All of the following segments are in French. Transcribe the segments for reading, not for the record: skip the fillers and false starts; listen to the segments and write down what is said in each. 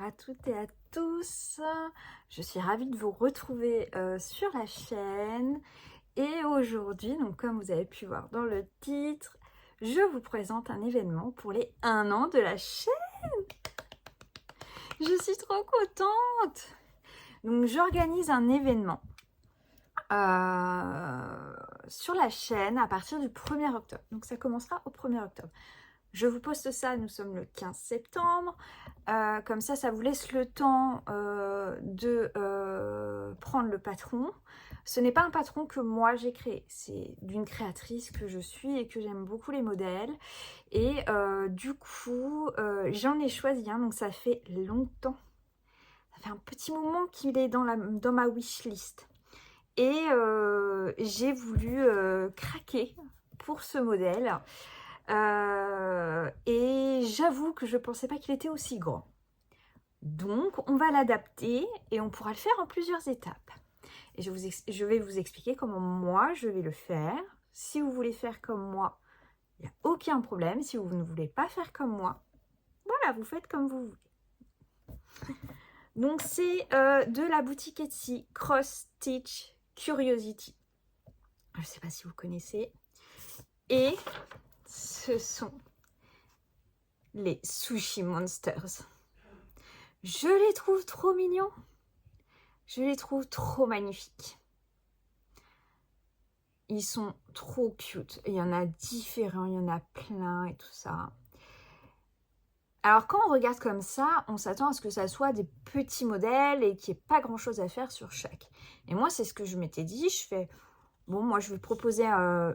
à toutes et à tous, je suis ravie de vous retrouver sur la chaîne et aujourd'hui, donc comme vous avez pu voir dans le titre, je vous présente un événement pour les 1 an de la chaîne. Je suis trop contente. Donc j'organise un événement sur la chaîne à partir du 1er octobre. Donc ça commencera au 1er octobre. Je vous poste ça, nous sommes le 15 septembre. Comme ça vous laisse le temps de prendre le patron. Ce n'est pas un patron que moi j'ai créé, c'est d'une créatrice que je suis et que j'aime beaucoup les modèles. Et du coup, j'en ai choisi un, donc ça fait longtemps. Ça fait un petit moment qu'il est dans ma wishlist. Et j'ai voulu craquer pour ce modèle. Et j'avoue que je ne pensais pas qu'il était aussi grand. Donc, on va l'adapter et on pourra le faire en plusieurs étapes. Et je vais vous expliquer comment moi, je vais le faire. Si vous voulez faire comme moi, il n'y a aucun problème. Si vous ne voulez pas faire comme moi, voilà, vous faites comme vous voulez. Donc, c'est de la boutique Etsy Cross Stitch Curiosity. Je ne sais pas si vous connaissez. Et ce sont les Sushi Monsters. Je les trouve trop mignons. Je les trouve trop magnifiques. Ils sont trop cute. Il y en a différents, il y en a plein et tout ça. Alors quand on regarde comme ça, on s'attend à ce que ça soit des petits modèles et qu'il n'y ait pas grand chose à faire sur chaque. Et moi, c'est ce que je m'étais dit. Je fais, bon, moi je vais proposer,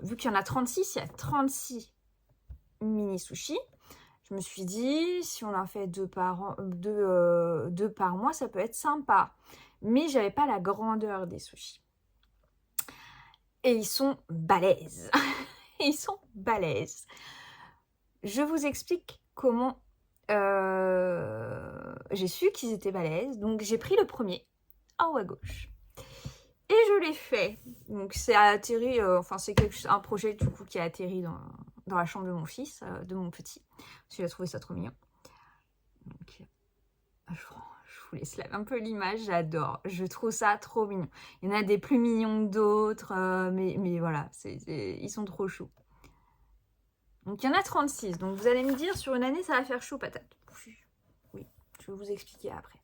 vu qu'il y en a 36, il y a 36 mini sushis. Je me suis dit, si on en fait deux par mois, ça peut être sympa. Mais j'avais pas la grandeur des sushis. Et ils sont balèzes. Ils sont balèzes. Je vous explique comment j'ai su qu'ils étaient balèzes. Donc j'ai pris le premier, en haut à gauche. Et je l'ai fait. Donc c'est atterri, c'est un projet du coup qui a atterri dans la chambre de mon fils, de mon petit. Parce qu'il a trouvé ça trop mignon. Donc, je vous laisse là un peu l'image, j'adore. Je trouve ça trop mignon. Il y en a des plus mignons que d'autres, mais voilà, ils sont trop choux. Donc il y en a 36. Donc vous allez me dire, sur une année, ça va faire chaud patate. Oui, je vais vous expliquer après.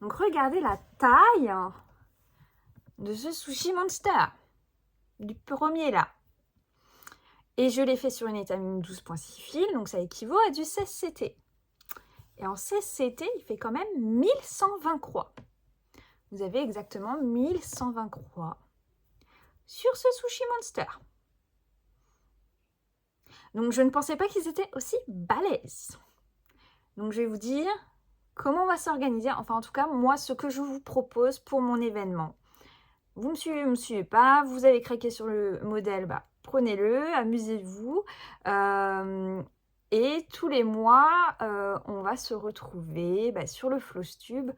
Donc regardez la taille de ce Sushi Monster. Du premier là. Et je l'ai fait sur une étamine 12.6 fils, donc ça équivaut à du 16 CT. Et en 16 CT, il fait quand même 1120 croix. Vous avez exactement 1120 croix sur ce Sushi Monster. Donc je ne pensais pas qu'ils étaient aussi balèzes. Donc je vais vous dire comment on va s'organiser. Enfin en tout cas, moi, ce que je vous propose pour mon événement. Vous me suivez pas, vous avez craqué sur le modèle, bah, prenez-le, amusez-vous. Et tous les mois, on va se retrouver sur le Flowstube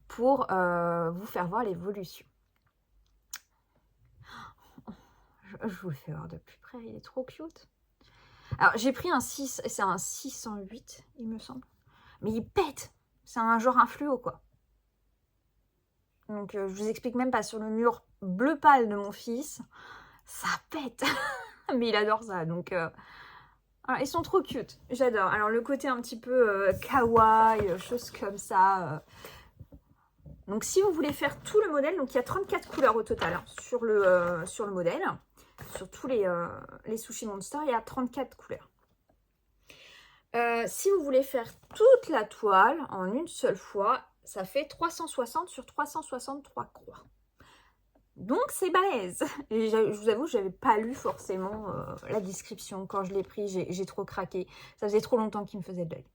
pour vous faire voir l'évolution. Je vous le fais voir de plus près, il est trop cute. Alors j'ai pris un 6, c'est un 608 il me semble. Mais il pète, c'est un genre un fluo quoi. Donc je vous explique même pas, sur le mur bleu pâle de mon fils, ça pète. Mais il adore ça, donc voilà, ils sont trop cute, j'adore. Alors le côté un petit peu kawaii, choses comme ça. Donc si vous voulez faire tout le modèle, donc il y a 34 couleurs au total sur le modèle. Sur tous les Sushi Monster, il y a 34 couleurs. Si vous voulez faire toute la toile en une seule fois, ça fait 360 sur 363 croix. Donc c'est balèze. Et je vous avoue, je n'avais pas lu forcément la description. Quand je l'ai pris, j'ai trop craqué. Ça faisait trop longtemps qu'il me faisait de l'œil.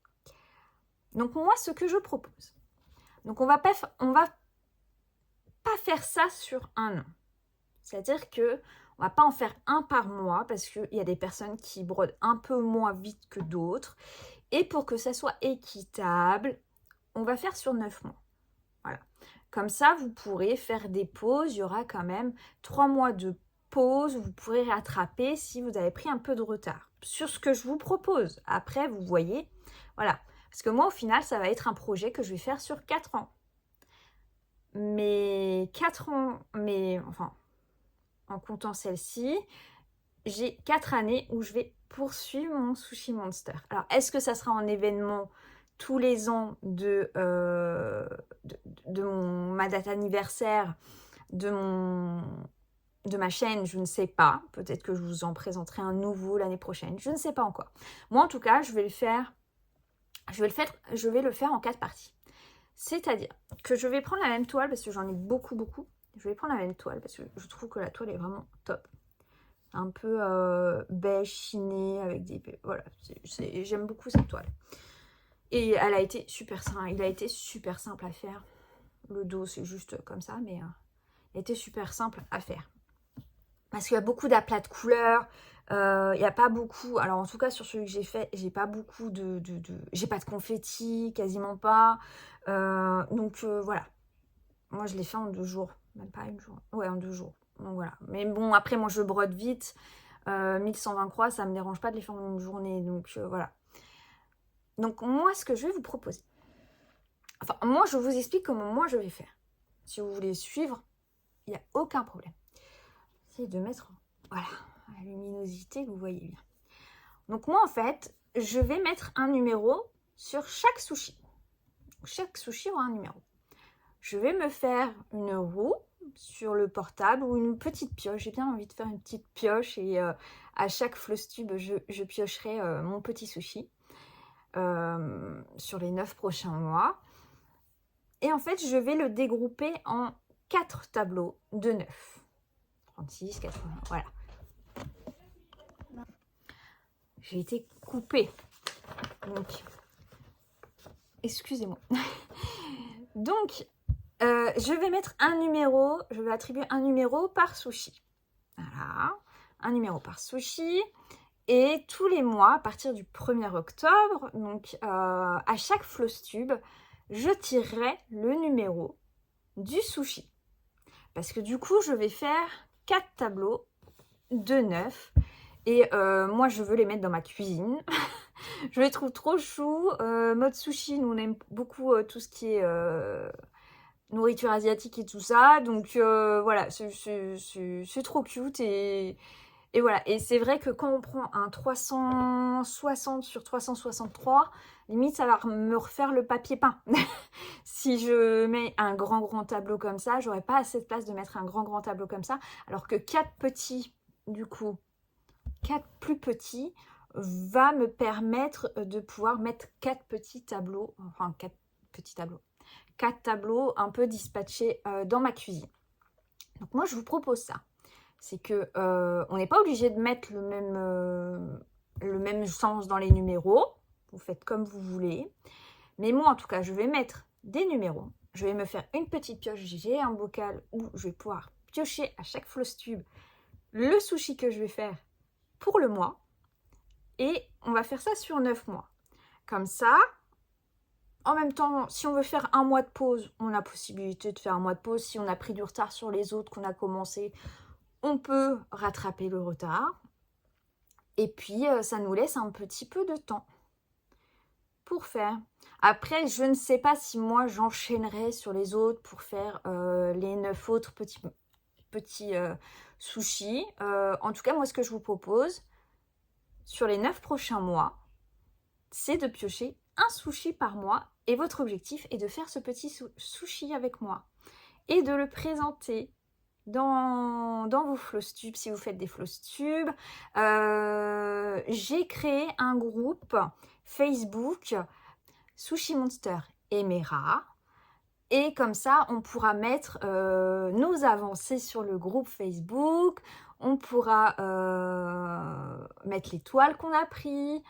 Donc moi, ce que je propose. Donc on va pas faire ça sur un an. C'est-à-dire que on va pas en faire un par mois parce qu'il y a des personnes qui brodent un peu moins vite que d'autres. Et pour que ça soit équitable, on va faire sur 9 mois. Voilà. Comme ça, vous pourrez faire des pauses. Il y aura quand même 3 mois de pause. Vous pourrez rattraper si vous avez pris un peu de retard sur ce que je vous propose. Après, vous voyez, voilà. Parce que moi, au final, ça va être un projet que je vais faire sur 4 ans. Mais 4 ans, mais enfin, en comptant celle-ci, j'ai 4 années où je vais poursuivre mon Sushi Monster. Alors, est-ce que ça sera un événement tous les ans de ma date anniversaire, de ma chaîne? Je ne sais pas. Peut-être que je vous en présenterai un nouveau l'année prochaine. Je ne sais pas encore. Moi, en tout cas, je vais le faire en 4 parties. C'est-à-dire que je vais prendre la même toile parce que j'en ai beaucoup. Je vais prendre la même toile parce que je trouve que la toile est vraiment top. Un peu beige chiné avec des... Voilà, j'aime beaucoup cette toile. Et elle a été super simple. Il a été super simple à faire. Le dos, c'est juste comme ça, mais il a été super simple à faire. Parce qu'il y a beaucoup d'aplats de couleurs. Il n'y a pas beaucoup... Alors, en tout cas, sur celui que j'ai fait, j'ai pas beaucoup j'ai pas de confetti, quasiment pas. Donc, voilà. Moi, je l'ai fait en 2 jours. Même pas une journée. Ouais, en 2 jours. Donc, voilà. Mais bon, après, moi, je brode vite. 1120 croix, ça me dérange pas de les faire en une journée. Donc, voilà. Donc, moi, ce que je vais vous proposer... Enfin, moi, je vous explique comment moi, je vais faire. Si vous voulez suivre, il n'y a aucun problème. C'est de mettre... Voilà. La luminosité, vous voyez bien. Donc, moi, en fait, je vais mettre un numéro sur chaque sushi. Chaque sushi aura un numéro. Je vais me faire une roue sur le portable ou une petite pioche. J'ai bien envie de faire une petite pioche et à chaque floss tube, je piocherai mon petit sushi sur les 9 prochains mois. Et en fait, je vais le dégrouper en 4 tableaux de 9. 36, 80, voilà. J'ai été coupée. Donc, excusez-moi. Donc, je vais mettre un numéro, je vais attribuer un numéro par sushi. Voilà, un numéro par sushi. Et tous les mois, à partir du 1er octobre, donc à chaque floss tube, je tirerai le numéro du sushi. Parce que du coup, je vais faire 4 tableaux de 9. Et moi, je veux les mettre dans ma cuisine. Je les trouve trop choux. Mode sushi, nous, on aime beaucoup tout ce qui est nourriture asiatique et tout ça. Donc, voilà, c'est trop cute. Et voilà. Et c'est vrai que quand on prend un 360 sur 363, limite, ça va me refaire le papier peint. Si je mets un grand tableau comme ça, j'aurais pas assez de place de mettre un grand tableau comme ça. Alors que 4 petits, du coup, 4 plus petits va me permettre de pouvoir mettre 4 petits tableaux, enfin 4 petits tableaux, 4 tableaux un peu dispatchés dans ma cuisine. Donc moi je vous propose ça, c'est que on n'est pas obligé de mettre le même sens dans les numéros, vous faites comme vous voulez, mais moi en tout cas je vais mettre des numéros, je vais me faire une petite pioche, j'ai un bocal où je vais pouvoir piocher à chaque floss tube le sushi que je vais faire pour le mois. Et on va faire ça sur 9 mois. Comme ça, en même temps, si on veut faire un mois de pause, on a possibilité de faire un mois de pause. Si on a pris du retard sur les autres qu'on a commencé, on peut rattraper le retard. Et puis, ça nous laisse un petit peu de temps pour faire. Après, je ne sais pas si moi, j'enchaînerai sur les autres pour faire les 9 autres petits sushis. En tout cas, moi, ce que je vous propose, sur les 9 prochains mois, c'est de piocher un sushi par mois. Et votre objectif est de faire ce petit sushi avec moi. Et de le présenter dans vos floss tubes, si vous faites des floss tubes. J'ai créé un groupe Facebook Sushi Monster Emera. Et comme ça, on pourra mettre nos avancées sur le groupe Facebook. On pourra mettre les toiles qu'on a pris.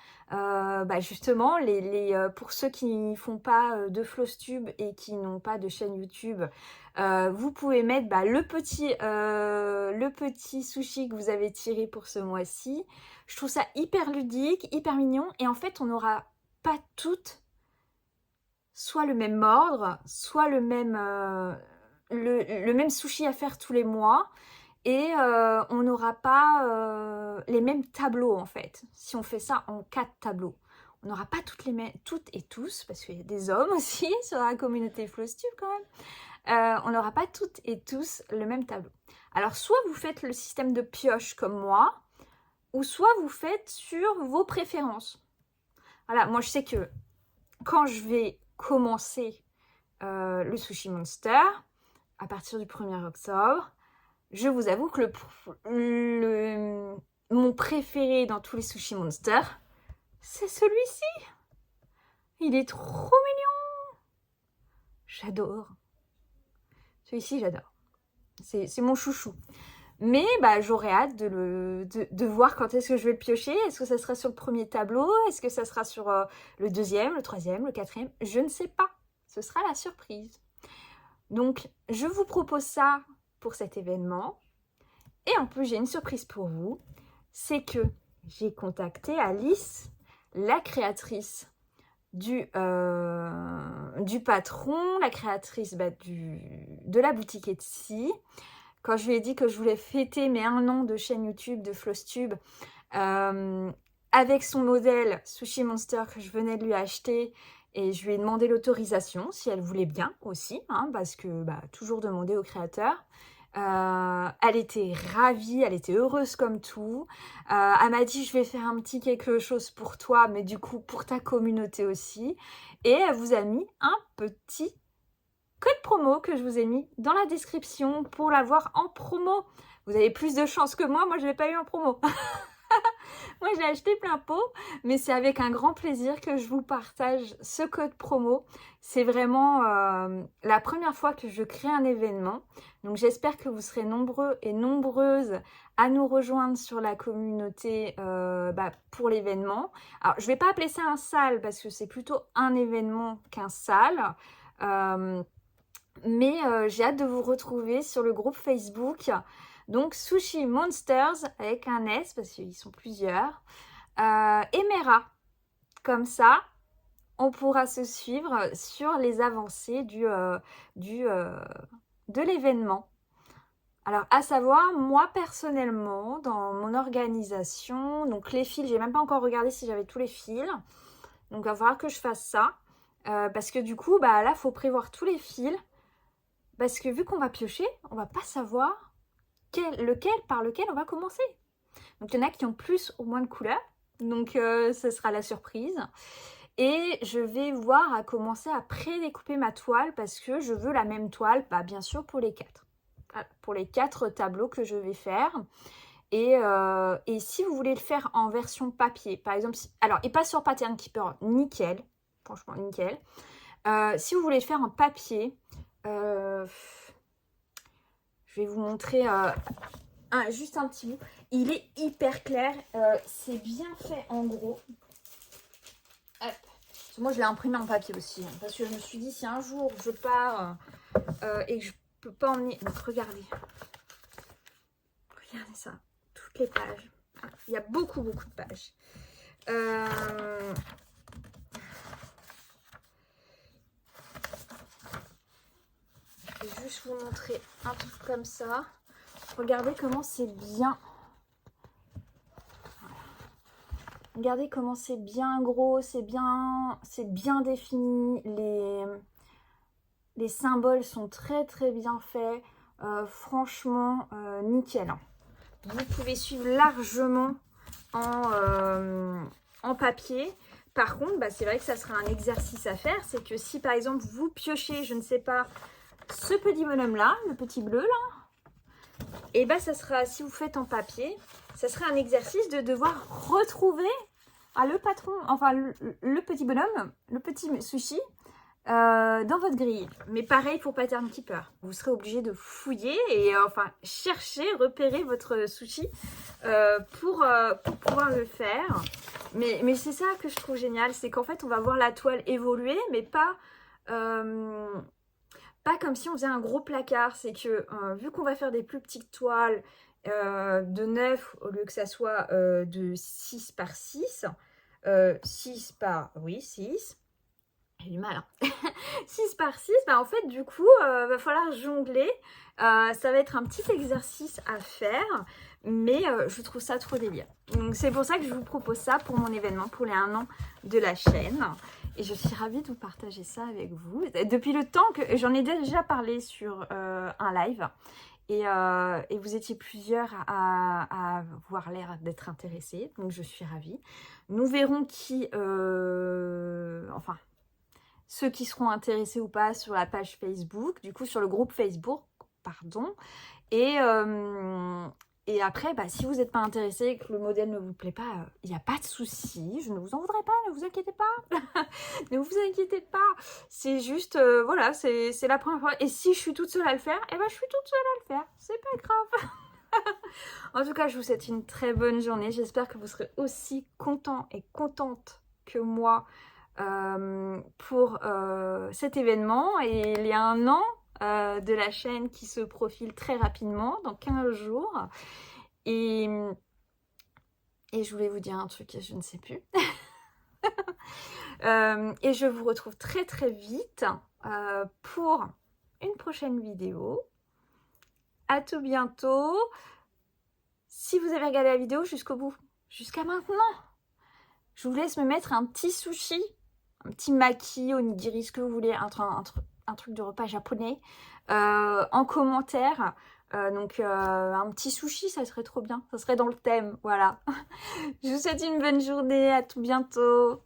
Justement, pour ceux qui ne font pas de floss tube et qui n'ont pas de chaîne YouTube, vous pouvez mettre le petit sushi que vous avez tiré pour ce mois-ci. Je trouve ça hyper ludique, hyper mignon. Et en fait, on n'aura pas toutes soit le même ordre, soit le même sushi à faire tous les mois. Et on n'aura pas les mêmes tableaux en fait. Si on fait ça en 4 tableaux, On n'aura pas toutes et tous, parce qu'il y a des hommes aussi sur la communauté FlowStube quand même. On n'aura pas toutes et tous le même tableau. Alors, soit vous faites le système de pioche comme moi, ou soit vous faites sur vos préférences. Voilà, moi je sais que quand je vais commencer le Sushi Monster, à partir du 1er octobre, je vous avoue que mon préféré dans tous les Sushi Monster, c'est celui-ci. Il est trop mignon. J'adore. Celui-ci, j'adore. C'est mon chouchou. Mais bah, j'aurais hâte de voir quand est-ce que je vais le piocher. Est-ce que ça sera sur le premier tableau? Est-ce que ça sera sur le deuxième, le troisième, le quatrième? Je ne sais pas. Ce sera la surprise. Donc, je vous propose ça pour cet événement. Et en plus, j'ai une surprise pour vous. C'est que j'ai contacté Alice, la créatrice du patron, la créatrice de la boutique Etsy. Quand je lui ai dit que je voulais fêter mes 1 an de chaîne YouTube de FlowStube avec son modèle Sushi Monster que je venais de lui acheter, et je lui ai demandé l'autorisation si elle voulait bien aussi, hein, parce que toujours demander au créateur. Elle était ravie, elle était heureuse comme tout. Elle m'a dit je vais faire un petit quelque chose pour toi, mais du coup pour ta communauté aussi. Et elle vous a mis un petit code promo que je vous ai mis dans la description pour l'avoir en promo. Vous avez plus de chance que moi je ne l'ai pas eu en promo. Moi, je l'ai acheté plein pot, mais c'est avec un grand plaisir que je vous partage ce code promo. C'est vraiment la première fois que je crée un événement. Donc, j'espère que vous serez nombreux et nombreuses à nous rejoindre sur la communauté pour l'événement. Alors, je ne vais pas appeler ça un sale parce que c'est plutôt un événement qu'un sale. Mais j'ai hâte de vous retrouver sur le groupe Facebook. Donc, Sushi Monsters avec un S, parce qu'ils sont plusieurs. Et Mera. Comme ça, on pourra se suivre sur les avancées de l'événement. Alors, à savoir, moi, personnellement, dans mon organisation, donc les fils, j'ai même pas encore regardé si j'avais tous les fils. Donc, il va falloir que je fasse ça. Parce que du coup, là, il faut prévoir tous les fils. Parce que vu qu'on va piocher, on va pas savoir par lequel on va commencer. Donc, il y en a qui ont plus ou moins de couleurs. Donc, ce sera la surprise. Et je vais voir à commencer à pré-découper ma toile parce que je veux la même toile, bien sûr, pour les 4. Voilà, pour les 4 tableaux que je vais faire. Et si vous voulez le faire en version papier, par exemple, et pas sur Pattern Keeper, nickel. Franchement, nickel. Si vous voulez le faire en papier, je vais vous montrer juste un petit bout. Il est hyper clair. C'est bien fait en gros. Hop. Moi, je l'ai imprimé en papier aussi. Hein, parce que je me suis dit, si un jour je pars et que je peux pas emmener... Donc, regardez. Regardez ça. Toutes les pages. Il y a beaucoup de pages. Je vais juste vous montrer un truc comme ça. Regardez comment c'est bien. Regardez comment c'est bien gros, c'est bien défini. Les symboles sont très bien faits. Franchement, nickel. Vous pouvez suivre largement en papier. Par contre, c'est vrai que ça sera un exercice à faire. C'est que si par exemple vous piochez, je ne sais pas, ce petit bonhomme là, le petit bleu là, et ça sera, si vous faites en papier, ça sera un exercice de devoir retrouver le patron, enfin le petit bonhomme, le petit sushi dans votre grille. Mais pareil pour Pattern Keeper. Vous serez obligé de fouiller et chercher, repérer votre sushi pour pouvoir le faire. Mais c'est ça que je trouve génial, c'est qu'en fait on va voir la toile évoluer, mais pas comme si on faisait un gros placard. C'est que vu qu'on va faire des plus petites toiles de 9 au lieu que ça soit de 6 par 6, 6 par 6, j'ai du mal hein. 6 par 6, en fait du coup va falloir jongler. Ça va être un petit exercice à faire, Mais je trouve ça trop délire. Donc c'est pour ça que je vous propose ça pour mon événement, pour les 1 an de la chaîne. Et je suis ravie de vous partager ça avec vous. Depuis le temps que j'en ai déjà parlé sur un live. Et vous étiez plusieurs à avoir l'air d'être intéressés. Donc je suis ravie. Nous verrons enfin, ceux qui seront intéressés ou pas sur la page Facebook. Du coup, sur le groupe Facebook, pardon. Et après, bah, si vous n'êtes pas intéressé et que le modèle ne vous plaît pas, il n'y a pas de souci. Je ne vous en voudrais pas, ne vous inquiétez pas. Ne vous inquiétez pas. C'est juste, voilà, c'est la première fois. Et si je suis toute seule à le faire, eh ben, je suis toute seule à le faire. C'est pas grave. En tout cas, je vous souhaite une très bonne journée. J'espère que vous serez aussi contents et contentes que moi pour cet événement et les 1 an de la chaîne qui se profile très rapidement, dans 15 jours. Et je voulais vous dire un truc et je ne sais plus. Et je vous retrouve très très vite pour une prochaine vidéo. À tout bientôt. Si vous avez regardé la vidéo jusqu'au bout, jusqu'à maintenant, je vous laisse me mettre un petit sushi, un petit maki, onigiri, ce que vous voulez, un truc de repas japonais, en commentaire. Donc un petit sushi, ça serait trop bien. Ça serait dans le thème, voilà. Je vous souhaite une bonne journée, à tout bientôt.